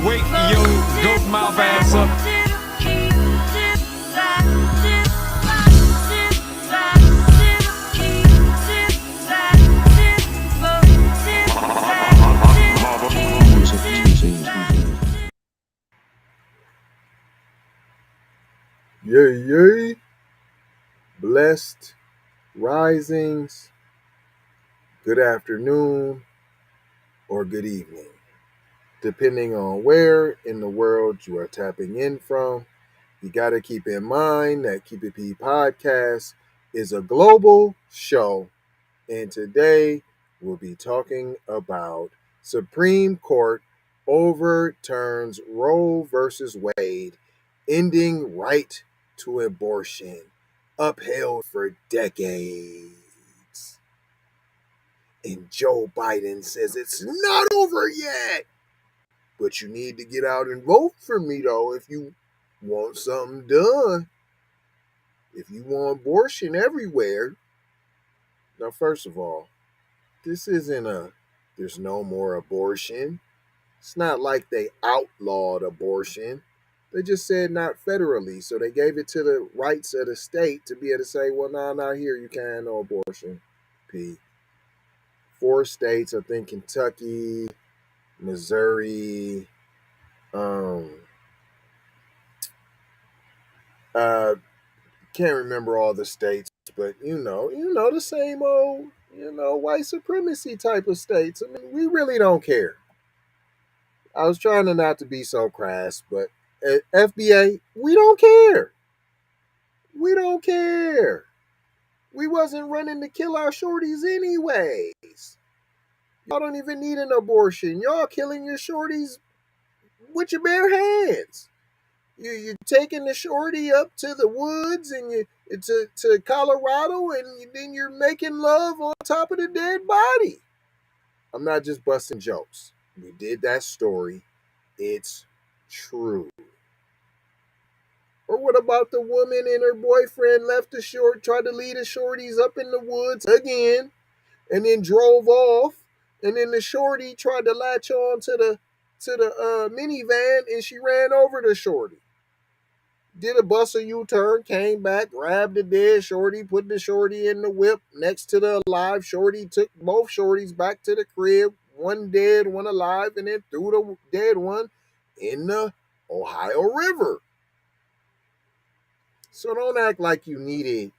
Wake your goat mouth ass up. Yay, yay. Blessed risings, good afternoon, or good evening, depending on where in the world you are tapping in from. You got to keep in mind that Keep It P podcast is a global show, and today we'll be talking about Supreme Court overturns Roe versus Wade, ending right to abortion, upheld for decades. And Joe Biden says it's not over yet. But you need to get out and vote for me, though, if you want something done. If you want abortion everywhere. Now, first of all, this isn't there's no more abortion. It's not like they outlawed abortion. They just said not federally. So they gave it to the rights of the state to be able to say, well, no, not here. You can't have no abortion. P. 4 states, I think Kentucky, Missouri, can't remember all the states, but you know the same old, white supremacy type of states. I mean, we really don't care. I was trying to not to be so crass, but at FBA, we don't care. We don't care. We wasn't running to kill our shorties anyways. Y'all don't even need an abortion. Y'all killing your shorties with your bare hands. You're taking the shorty up to the woods and to Colorado, and then you're making love on top of the dead body. I'm not just busting jokes. We did that story. It's true. Or what about the woman and her boyfriend tried to lead the shorties up in the woods again, and then drove off, and then the shorty tried to latch on to the minivan, and she ran over the shorty. Did a bust a U-turn, came back, grabbed the dead shorty, put the shorty in the whip next to the alive shorty, took both shorties back to the crib, one dead, one alive, and then threw the dead one in the Ohio River. So don't act like you needed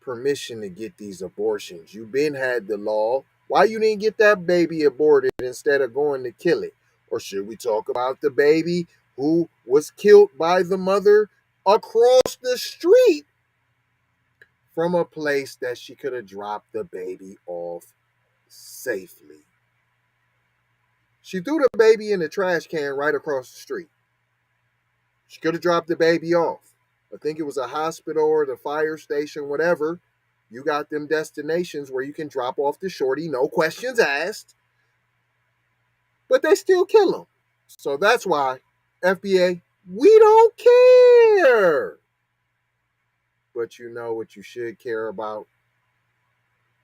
permission to get these abortions. You been had the law. Why you didn't get that baby aborted instead of going to kill it? Or should we talk about the baby who was killed by the mother across the street from a place that she could have dropped the baby off safely? She threw the baby in the trash can right across the street. She could have dropped the baby off. I think it was a hospital or the fire station, whatever. You got them destinations where you can drop off the shorty, no questions asked. But they still kill them. So that's why, FBA, we don't care. But you know what you should care about?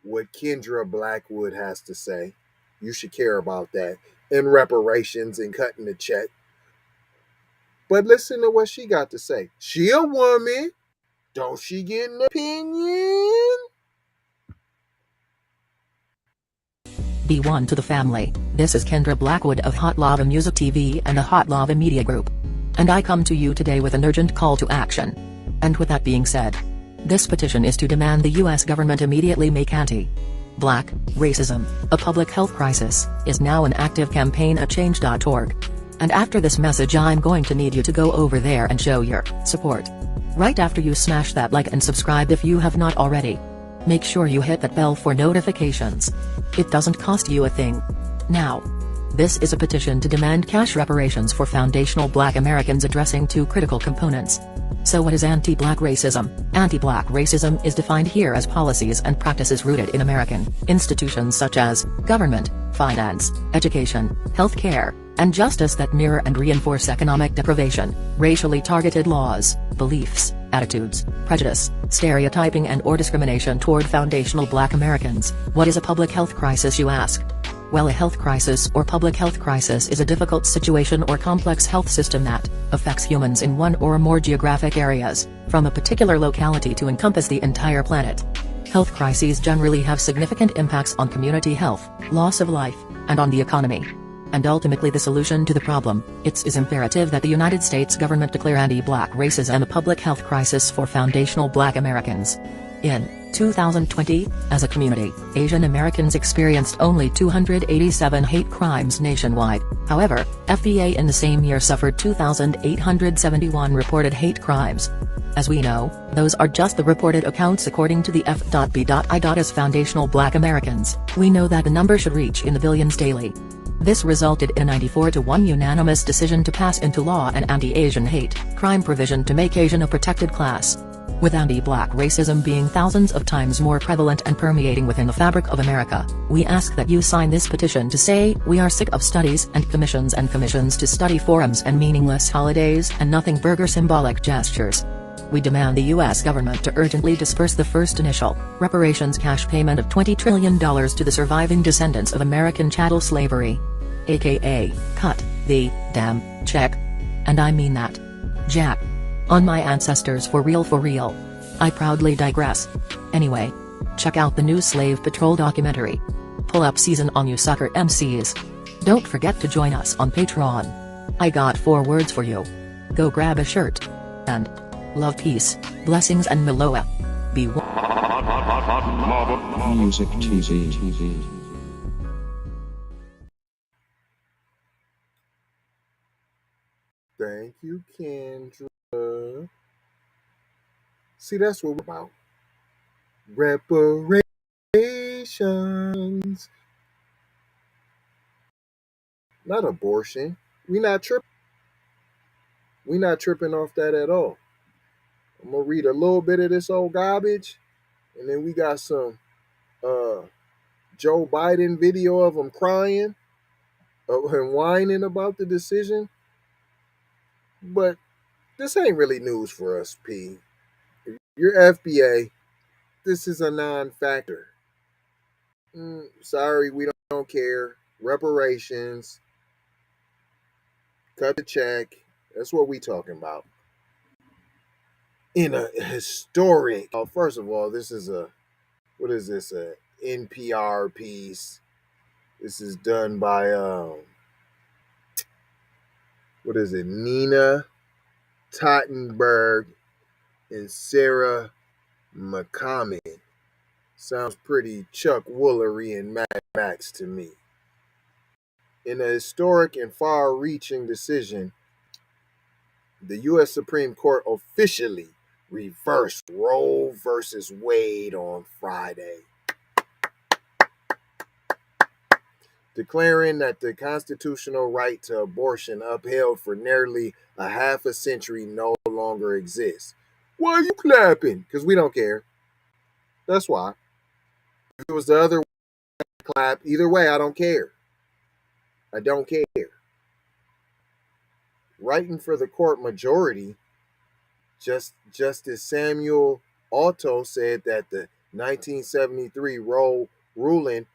What Kendra Blackwood has to say. You should care about that. And reparations and cutting the check. But listen to what she got to say. She a woman. Don't she get an opinion? Be one to the family. This is Kendra Blackwood of Hot Lava Music TV and the Hot Lava Media Group. And I come to you today with an urgent call to action. And with that being said, this petition is to demand the US government immediately make anti-black racism a public health crisis is now an active campaign at change.org. And after this message, I'm going to need you to go over there and show your support. Right after you smash that like and subscribe if you have not already. Make sure you hit that bell for notifications. It doesn't cost you a thing. Now, this is a petition to demand cash reparations for foundational Black Americans addressing 2 critical components. So what is anti-Black racism? Anti-Black racism is defined here as policies and practices rooted in American institutions such as government, finance, education, healthcare, and justice that mirror and reinforce economic deprivation, racially targeted laws, beliefs, attitudes, prejudice, stereotyping and/or discrimination toward foundational Black Americans. What is a public health crisis, you ask? Well, a health crisis or public health crisis is a difficult situation or complex health system that affects humans in one or more geographic areas, from a particular locality to encompass the entire planet. Health crises generally have significant impacts on community health, loss of life, and on the economy. And ultimately the solution to the problem, it is imperative that the United States government declare anti-black racism a public health crisis for foundational Black Americans. In 2020, as a community, Asian Americans experienced only 287 hate crimes nationwide. However, FBA in the same year suffered 2,871 reported hate crimes. As we know, those are just the reported accounts according to the FBI. As foundational Black Americans, we know that the number should reach in the billions daily. This resulted in a 94-1 unanimous decision to pass into law an anti-Asian hate crime provision to make Asian a protected class. With anti-black racism being thousands of times more prevalent and permeating within the fabric of America, we ask that you sign this petition to say we are sick of studies and commissions to study forums and meaningless holidays and nothing burger symbolic gestures. We demand the U.S. government to urgently disperse the first initial reparations cash payment of $20 trillion to the surviving descendants of American chattel slavery. AKA, cut the damn check. And I mean that. Jack. On my ancestors for real for real. I proudly digress. Anyway. Check out the new Slave Patrol documentary. Pull up season on you sucker MCs. Don't forget to join us on Patreon. I got 4 words for you. Go grab a shirt. And love, peace, blessings and Meloa. Be Music TV. Thank you, Kendra. See, that's what we're about. Reparations. Not abortion. We not tripping. We not tripping off that at all. I'm gonna read a little bit of this old garbage, and then we got some Joe Biden video of him crying and whining about the decision. But this ain't really news for us, P. If you're FBA, this is a non-factor. Sorry, we don't care. Reparations. Cut the check. That's what we talking about. In a historic, first of all, this is what is this, a NPR piece. This is done by, what is it, Nina Tottenberg and Sarah McCommon. Sounds pretty Chuck Woolery and Mad Max to me. In a historic and far-reaching decision, the U.S. Supreme Court officially reversed Roe versus Wade on Friday, declaring that the constitutional right to abortion upheld for nearly a half a century no longer exists. Why are you clapping? Because we don't care. That's why. If it was the other way, clap. Either way, I don't care. I don't care. Writing for the court majority, Justice Samuel Alito said that the 1973 Roe ruling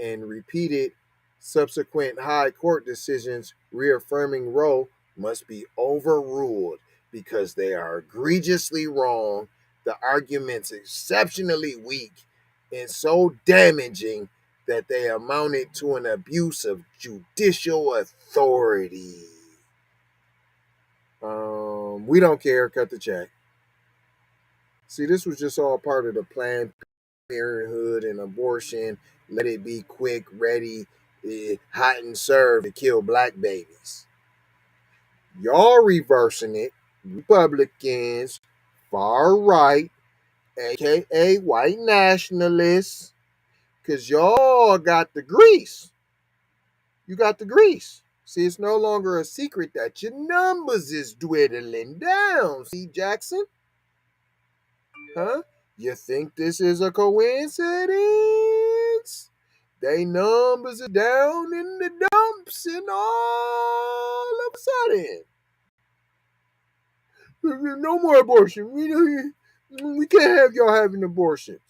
and repeated subsequent high court decisions reaffirming Roe must be overruled because they are egregiously wrong, the arguments exceptionally weak, and so damaging that they amounted to an abuse of judicial authority. We don't care. Cut the check. See, this was just all part of the Planned Parenthood and abortion. Let it be quick, ready, hot and served to kill black babies. Y'all reversing it. Republicans, far right, aka white nationalists, because y'all got the grease. You got the grease. See, it's no longer a secret that your numbers is dwindling down. See, Jackson? Huh? You think this is a coincidence? They numbers are down in the dumps and all of a sudden. No more abortion. We can't have y'all having abortions.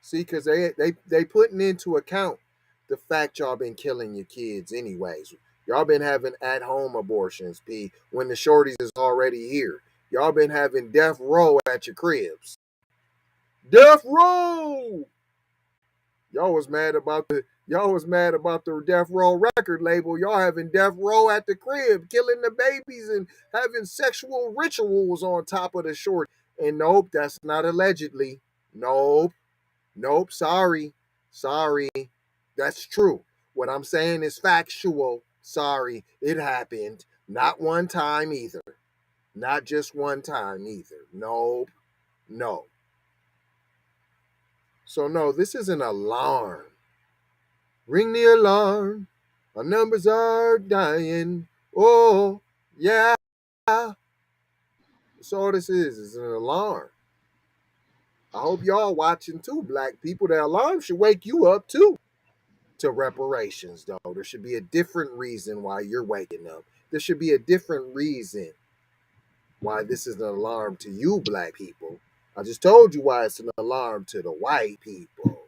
See, because they putting into account the fact y'all been killing your kids anyways. Y'all been having at-home abortions, P, when the shorties is already here. Y'all been having death row at your cribs. Death row! Y'all was mad about the death row record label. Y'all having death row at the crib, killing the babies and having sexual rituals on top of the short. And nope, that's not allegedly. Nope. Nope, sorry. Sorry. That's true. What I'm saying is factual. Sorry, it happened. Not one time either. Not just one time either. Nope. No. So no, this is an alarm. Ring the alarm. Our numbers are dying. Oh, yeah. That's all this is an alarm. I hope y'all watching too, black people. The alarm should wake you up too to reparations, though. There should be a different reason why you're waking up. There should be a different reason why this is an alarm to you, black people. I just told you why it's an alarm to the white people.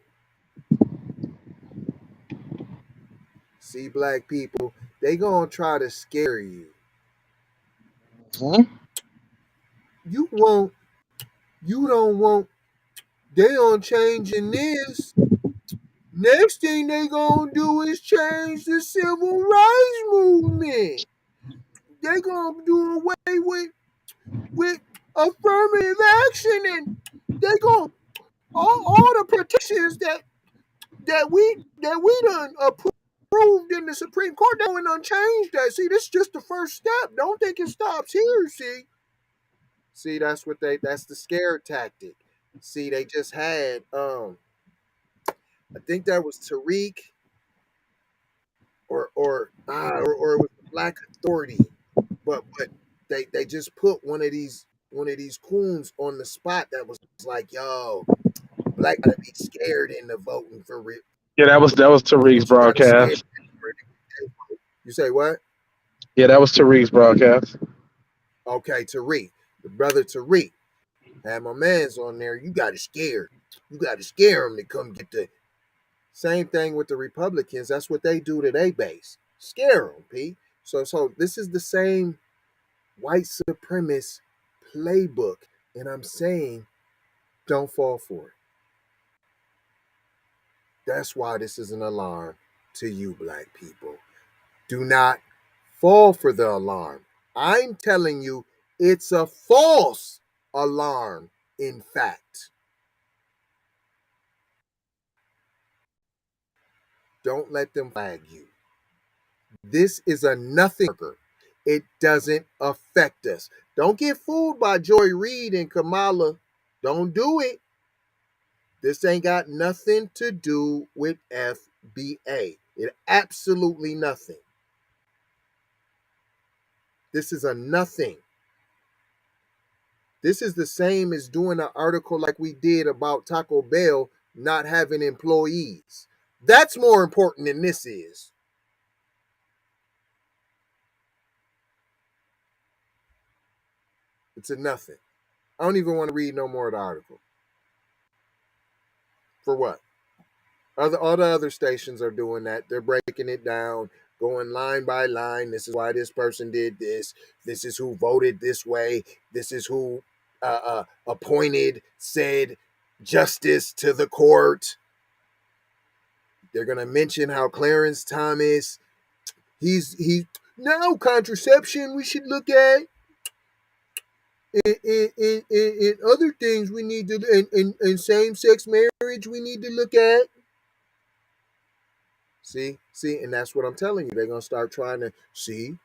See, black people, they gonna try to scare you. You don't want, they on changing this. Next thing they gonna do is change the civil rights movement. They gonna do away with affirmative action, and they gonna all the petitions that we done approved in the Supreme Court. They went unchanged that. See, this is just the first step. Don't think it stops here. See, that's the scare tactic. See, they just had I think that was Tariq or it was the Black Authority, but they just put one of these coons on the spot that was like, yo, black gotta be scared into voting for Yeah, that was Tariq's you gotta scared. broadcast. You say what? Yeah, that was Tariq's broadcast. Okay, Tariq, the brother Tariq had my man's on there. You gotta scare them to come get the same thing with the Republicans. That's what they do to their base. Scare them, P. So this is the same white supremacist playbook. And I'm saying, don't fall for it. That's why this is an alarm to you, black people. Do not fall for the alarm. I'm telling you, it's a false alarm, in fact. Don't let them flag you. This is a nothing. It doesn't affect us. Don't get fooled by Joy Reid and Kamala. Don't do it. This ain't got nothing to do with FBA. It absolutely nothing. This is a nothing. This is the same as doing an article like we did about Taco Bell not having employees. That's more important than this is. It's a nothing. I don't even want to read no more of the article. For what? All the other stations are doing that. They're breaking it down, going line by line. This is why this person did this. This is who voted this way. This is who appointed said justice to the court. They're gonna mention how Clarence Thomas, he now contraception we should look at. In other things we need to, in same-sex marriage we need to look at. See, and that's what I'm telling you. They're going to start trying to see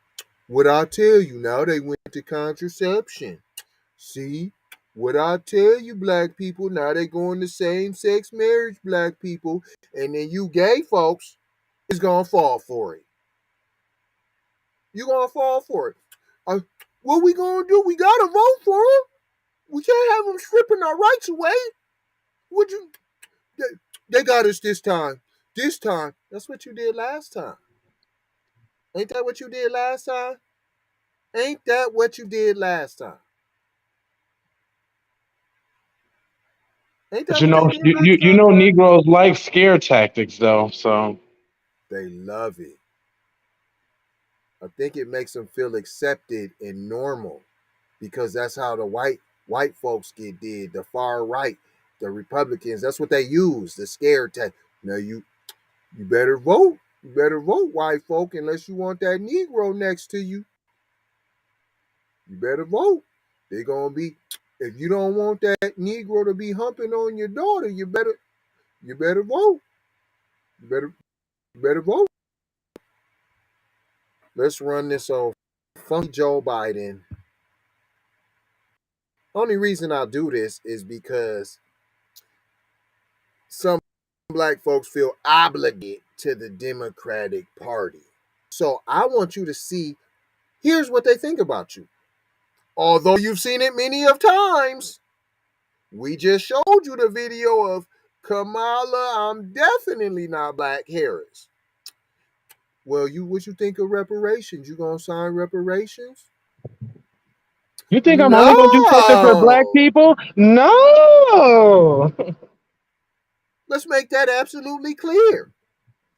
what I tell you. Now they went to contraception. See, what I tell you, black people. Now they going to same-sex marriage, black people. And then you gay folks is going to fall for it. You going to fall for it. What we going to do? We got to vote for them. We can't have them stripping our rights away. Would you? They got us this time. This time. That's what you did last time. Ain't that what you did last time? Ain't that what you did last time? Ain't But that what they did last you time, know, bro? Negroes like scare tactics, though. So They love it. I think it makes them feel accepted and normal because that's how the white folks get did. The far right, the Republicans, that's what they use, the scare tactic. Now you better vote. You better vote, white folk, unless you want that Negro next to you. You better vote. They're gonna be if you don't want that Negro to be humping on your daughter, you better vote. You better vote. Let's run this on funky Joe Biden. Only reason I do this is because some black folks feel obligated to the Democratic Party. So I want you to see, here's what they think about you. Although you've seen it many of times, we just showed you the video of Kamala, I'm definitely not Black Harris. Well, what you think of reparations? You gonna sign reparations? you think I'm only gonna do something for black No. people? No. Let's make that absolutely clear.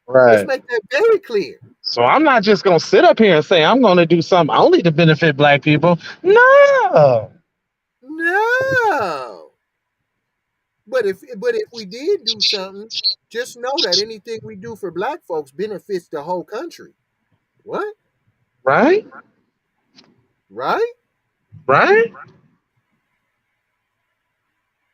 Let's Right. make that very clear. So I'm not just gonna sit up here and say I'm gonna do something only to benefit black people. No. No. But if we did do something, just know that anything we do for black folks benefits the whole country. What? Right? Right? Right?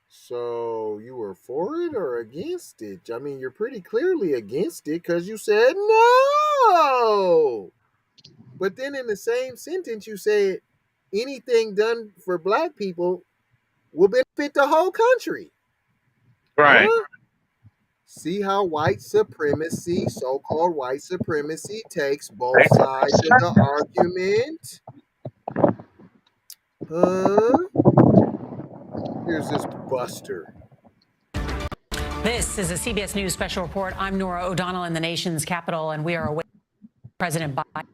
So you were for it or against it? I mean, you're pretty clearly against it because you said no. But then in the same sentence, you said anything done for black people will benefit the whole country. Right. Huh? See how white supremacy, so-called white supremacy, takes both sides of the argument? Huh? Here's this buster. This is a CBS News special report. I'm Nora O'Donnell in the nation's capital, and we are awaiting President Biden's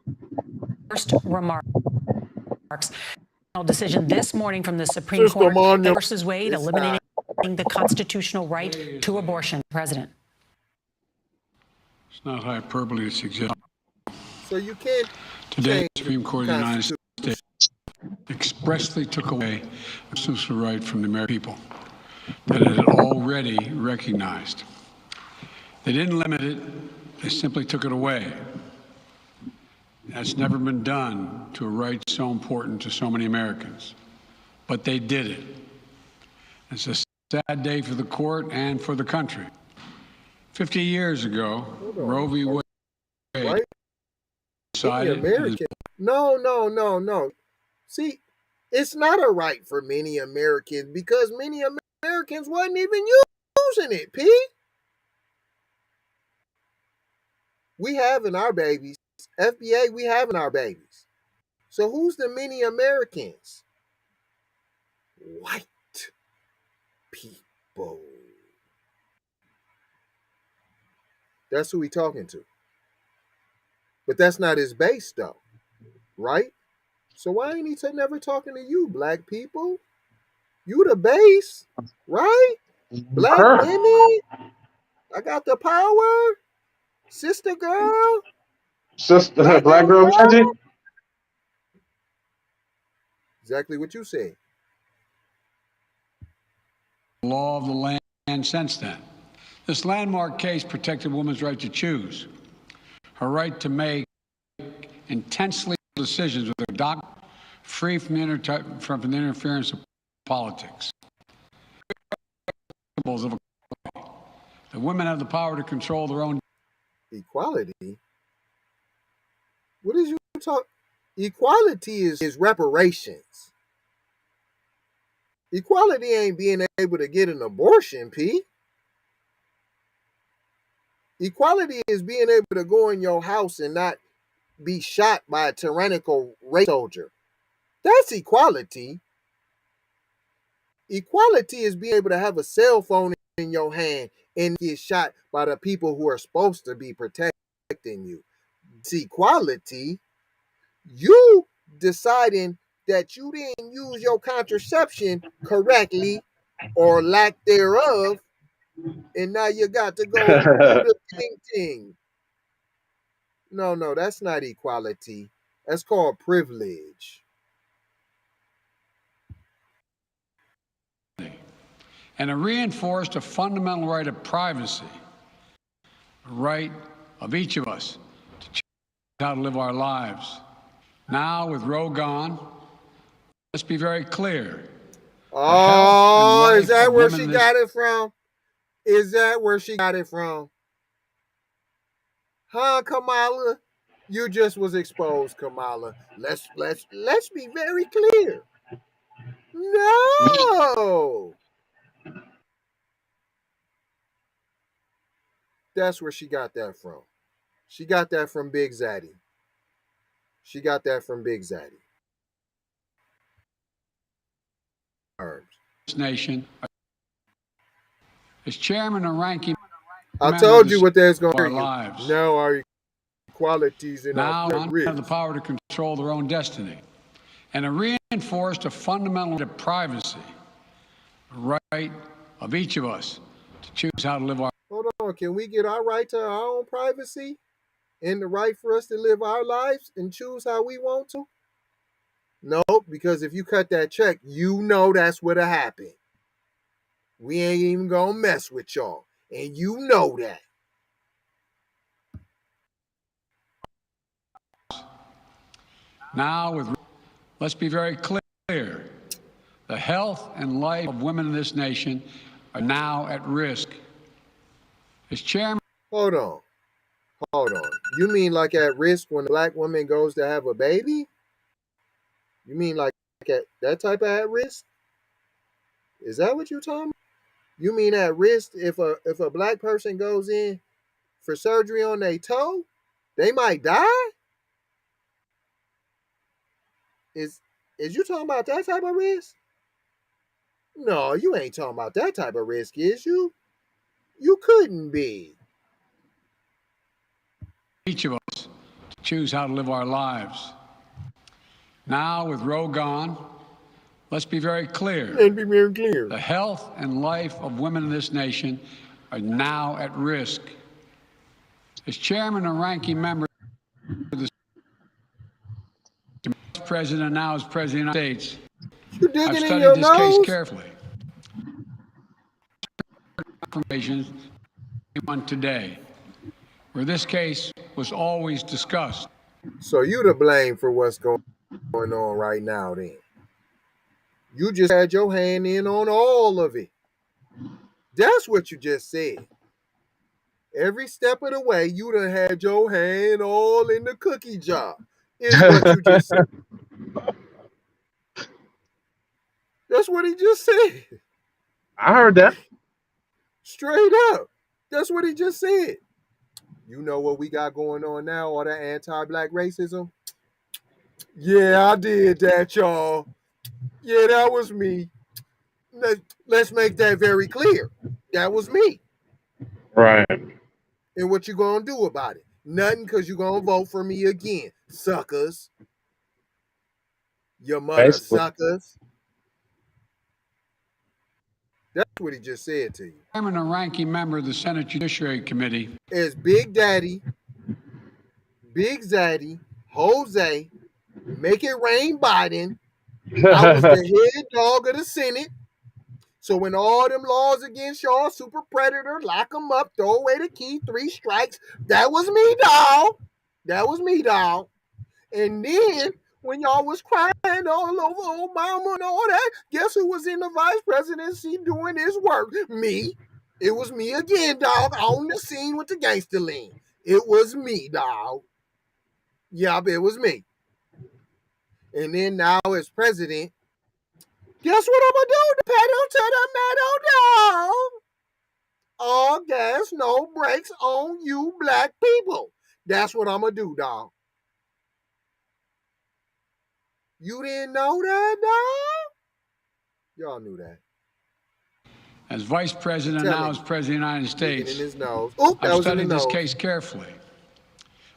first remarks. Decision this morning from the Supreme Sister Court Manya, versus Wade, it's eliminating the constitutional right to abortion. President. It's not hyperbole to suggest. So you can't Today, change the Supreme Court of the United States expressly took away the constitutional right from the American people that it had already recognized. They didn't limit it, they simply took it away. That's never been done to a right so important to so many Americans. But they did it. It's a sad day for the court and for the country. 50 years ago, Roe v. Wade right? decided American. No. See, it's not a right for many Americans because many Americans wasn't even using it, P. We having our babies. FBA, we having our babies. So who's the many Americans? White people. That's who we talking to. But that's not his base, though, right? So why ain't he never talking to you, black people? You the base, right? Black women. I got the power. Sister girl. Sister, black girl magic. Exactly what you said. law of the land since then. This landmark case protected a woman's right to choose, her right to make intensely decisions with her doctor, free from the interference of politics. Of the women have the power to control their own Equality? What is you talk? Equality is reparations. Equality ain't being able to get an abortion, P. Equality is being able to go in your house and not be shot by a tyrannical race soldier. That's equality. Equality is being able to have a cell phone in your hand and get shot by the people who are supposed to be protecting you. It's equality. You deciding that you didn't use your contraception correctly or lack thereof, and now you got to go do the thing. No, that's not equality. That's called privilege. And it reinforced a fundamental right of privacy, a right of each of us to choose how to live our lives. Now, with Roe gone, let's be very clear. Oh, is that where she got it from? Is that where she got it from? Huh, Kamala? You just was exposed, Kamala. Let's be very clear. No. That's where she got that from. She got that from Big Zaddy. She got that from Big Zaddy. This nation, as chairman and ranking I told you what there's going to our be. lives. Now our equalities in now our ribs. Have the power to control their own destiny. And it reinforced a fundamental right of privacy, a right of each of us to choose how to live our. Hold on, can we get our right to our own privacy and the right for us to live our lives and choose how we want to? Nope, because if you cut that check, you know that's what'll happen. We ain't even gonna mess with y'all, and you know that. Now, let's be very clear. The health and life of women in this nation are now at risk. As chairman. Hold on. You mean like at risk when a black woman goes to have a baby? You mean like at that type of at risk? Is that what you're talking about? You mean at risk if a black person goes in for surgery on their toe, they might die? Is you talking about that type of risk? No, you ain't talking about that type of risk, is you? You couldn't be. Each of us to choose how to live our lives. Now, with Roe gone, let's be very clear. Let's be very clear. The health and life of women in this nation are now at risk. As chairman and ranking member of the President, now as President of the United States, I've studied this case carefully. Information on today, where this case was always discussed. So you to blame for what's going on right now then. You just had your hand in on all of it. That's what you just said. Every step of the way, you done had your hand all in the cookie jar. Is what you just said. That's what he just said. I heard that. Straight up. That's what he just said. You know what we got going on now, all that anti-black racism? Yeah, I did that, y'all. Yeah, that was me. Let's make that very clear. That was me. Right. And what you gonna do about it? Nothing, because you gonna vote for me again. Suckers. Your mother suckers. That's what he just said to you. Chairman and ranking member of the Senate Judiciary Committee. As Big Daddy, Big Zaddy, Jose, Make It Rain Biden. I was the head dog of the Senate. So when all them laws against y'all, super predator, lock them up, throw away the key, 3 strikes, that was me, dog. That was me, dog. And then when y'all was crying all over Obama and all that, guess who was in the vice presidency doing his work? Me. It was me again, dog, on the scene with the gangster lean. It was me, dog. Yup, it was me. And then now as president, guess what I'm going to do? The pedal to the metal, dog. All gas, no brakes on you black people. That's what I'm going to do, dog. You didn't know that, dog? Y'all knew that. As vice president, now as president of the United States, in his nose. Oop, I've studied this case carefully.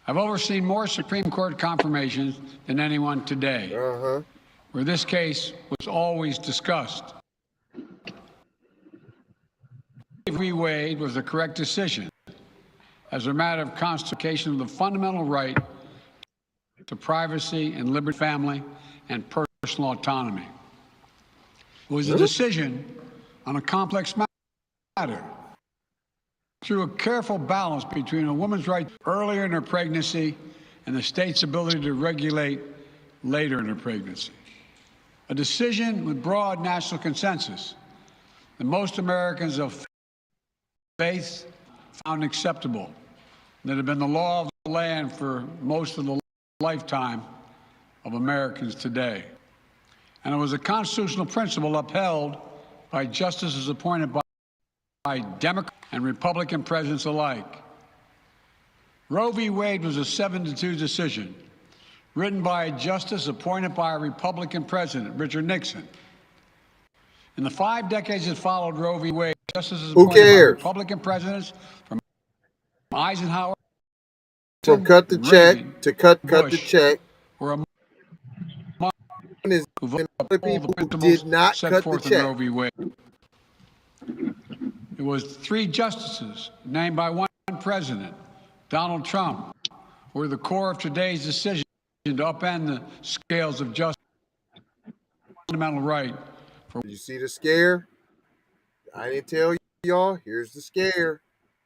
I've overseen more Supreme Court confirmations than anyone today, where this case was always discussed. v. Wade was the correct decision as a matter of constitution of the fundamental right to privacy and liberty, family, and personal autonomy. It was a decision on a complex matter through a careful balance between a woman's right earlier in her pregnancy and the state's ability to regulate later in her pregnancy. A decision with broad national consensus that most Americans of faith found acceptable, that had been the law of the land for most of the lifetime of Americans today. And it was a constitutional principle upheld by justices appointed by Democrat and Republican presidents alike. Roe v. Wade was a 7-2 decision written by a justice appointed by a Republican president, Richard Nixon. In the 5 decades that followed Roe v. Wade, justices appointed by Republican presidents from Eisenhower from cut the check to cut the check were among who voted for people who did not cut the check. Roe v. Wade. It was 3 justices named by one president, Donald Trump, who were the core of today's decision to upend the scales of justice, fundamental right. You see the scare? I didn't tell y'all. Here's the scare.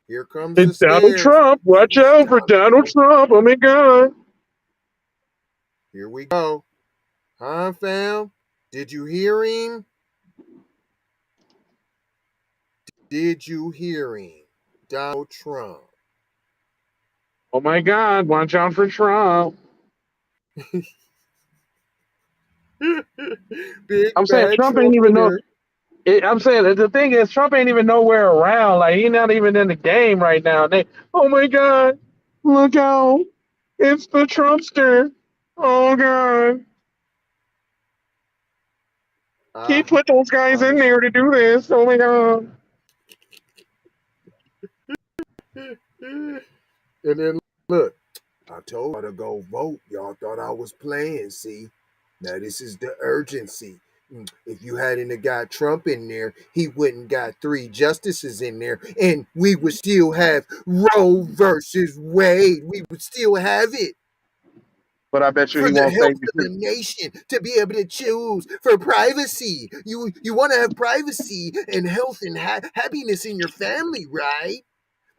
Here comes the scare. Donald Trump. Watch out for Donald Trump. Oh my God. Here we go. Huh, fam? Did you hear him? Did you hear him? Donald Trump. Oh my God. Watch out for Trump. I'm saying Trump ain't even know. I'm saying the thing is Trump ain't even nowhere around. Like he's not even in the game right now. Oh my God, look out! It's the Trumpster. Oh God, he put those guys in there to do this. Oh my God. And then look, I told y'all to go vote. Y'all thought I was playing. See. Now, this is the urgency. If you hadn't got Trump in there, he wouldn't got 3 justices in there, and we would still have Roe versus Wade. We would still have it. But I bet you for he the won't health say of the nation to be able to choose for privacy. You want to have privacy and health and happiness in your family, right?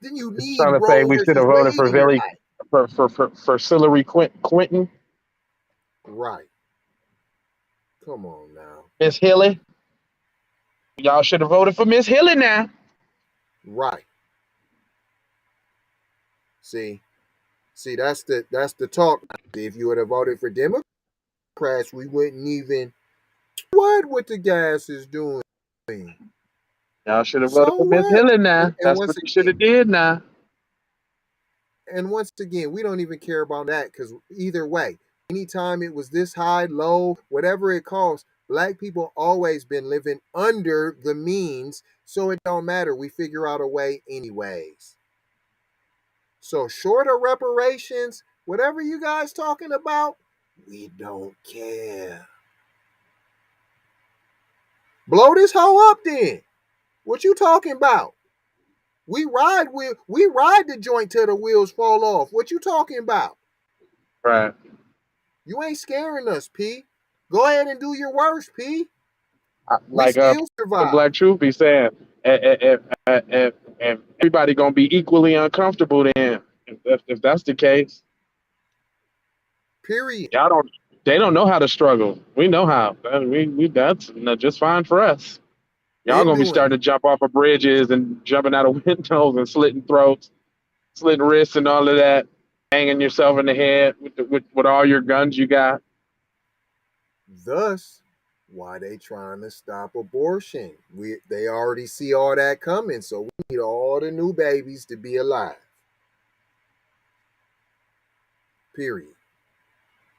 Then you need trying to Roe say we versus should have voted for Wade in your life. for Hillary Clinton. Right. Come on now. Miss Hilly. Y'all should have voted for Miss Hilly now. Right. See, that's the talk. If you would have voted for Democrats, we wouldn't even what the gas is doing. Y'all should have voted for Miss Hilly now. That's what you should have did now. And once again, we don't even care about that because either way, anytime it was this high, low, whatever it costs, Black people always been living under the means, so it don't matter. We figure out a way anyways. So short of reparations, whatever you guys talking about, we don't care. Blow this hoe up then. What you talking about? We ride the joint till the wheels fall off. What you talking about? Right. You ain't scaring us, P. Go ahead and do your worst, P. Like the Black Truth be saying, if everybody gonna be equally uncomfortable then, if that's the case. Period. They don't know how to struggle. We know how. That's just fine for us. Y'all gonna be starting to jump off of bridges and jumping out of windows and slitting throats, slitting wrists and all of that, banging yourself in the head with all your guns you got. Thus, why they trying to stop abortion? They already see all that coming, so we need all the new babies to be alive. Period.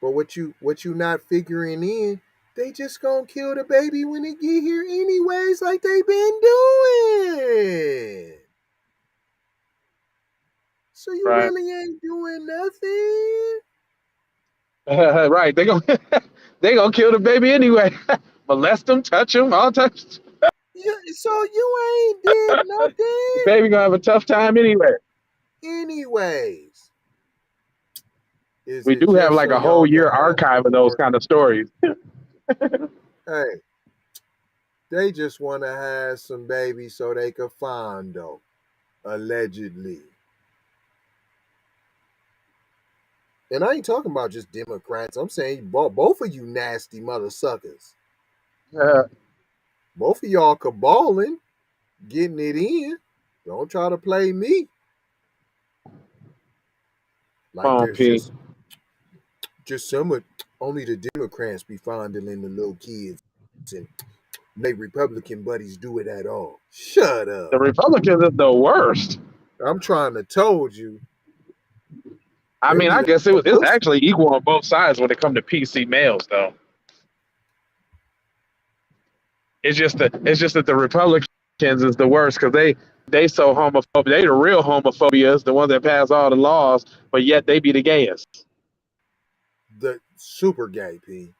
But what you not figuring in, they just gonna kill the baby when it get here anyways, like they been doing. So you really ain't doing nothing. Right. They gonna kill the baby anyway. Molest them, touch them, all touch. you ain't did nothing. Baby gonna have a tough time anyway. Anyways. We do have like a whole year archive of those kind of stories. Hey, they just want to have some babies so they could find them, allegedly. And I ain't talking about just Democrats. I'm saying both of you nasty mother suckers. Yeah. Both of y'all caballing, getting it in. Don't try to play me. Like there's just some of only the Democrats be fondling the little kids, and they Republican buddies do it at all. Shut up. The Republicans are the worst. I'm trying to told you. I mean, I guess it's actually equal on both sides when it comes to PC males, though. It's just that the Republicans is the worst because they so homophobic. They the real homophobias, the ones that pass all the laws, but yet they be the gayest. The super gay P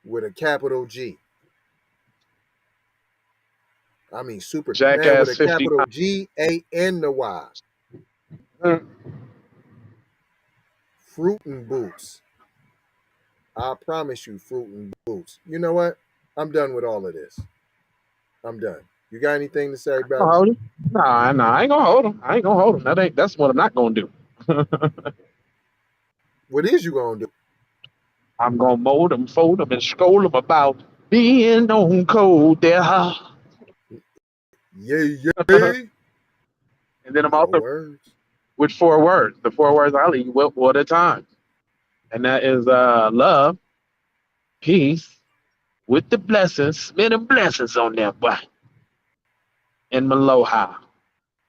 with a capital G. I mean super Jackass with a capital G-A-N-Y. Fruit and boots. I promise you, fruit and boots. You know what? I'm done with all of this. I'm done. You got anything to say about it? Hold him? Nah, I ain't gonna hold him. That's what I'm not gonna do. What is you gonna do? I'm gonna mold them, fold them, and scold them about being on cold there. Yay. And then I'm also with 4 words. The 4 words I leave with one at a time. And that is love, peace, with the blessings, many blessings on that boy. And Maloha.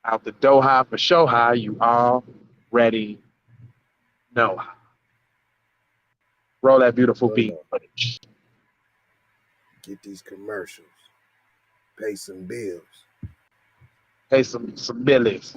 Out the Doha for show high, you already know how. Roll that beautiful beat. Get these commercials. Pay some bills. Pay some billies.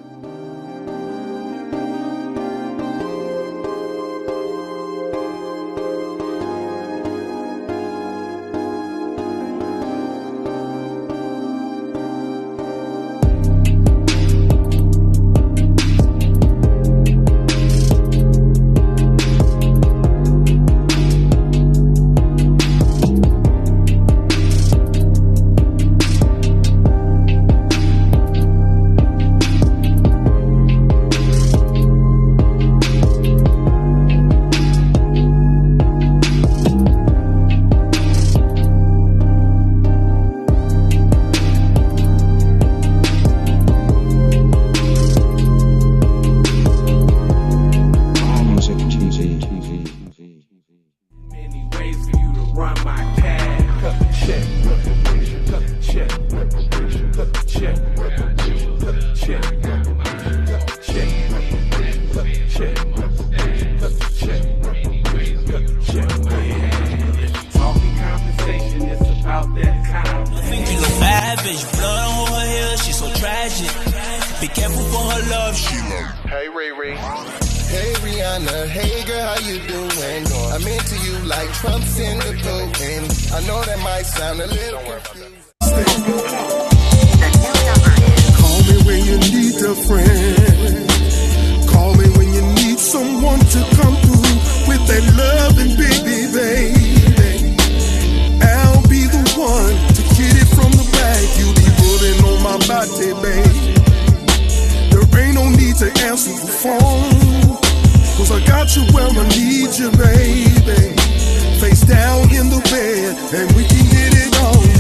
Face down in the bed and we can get it on.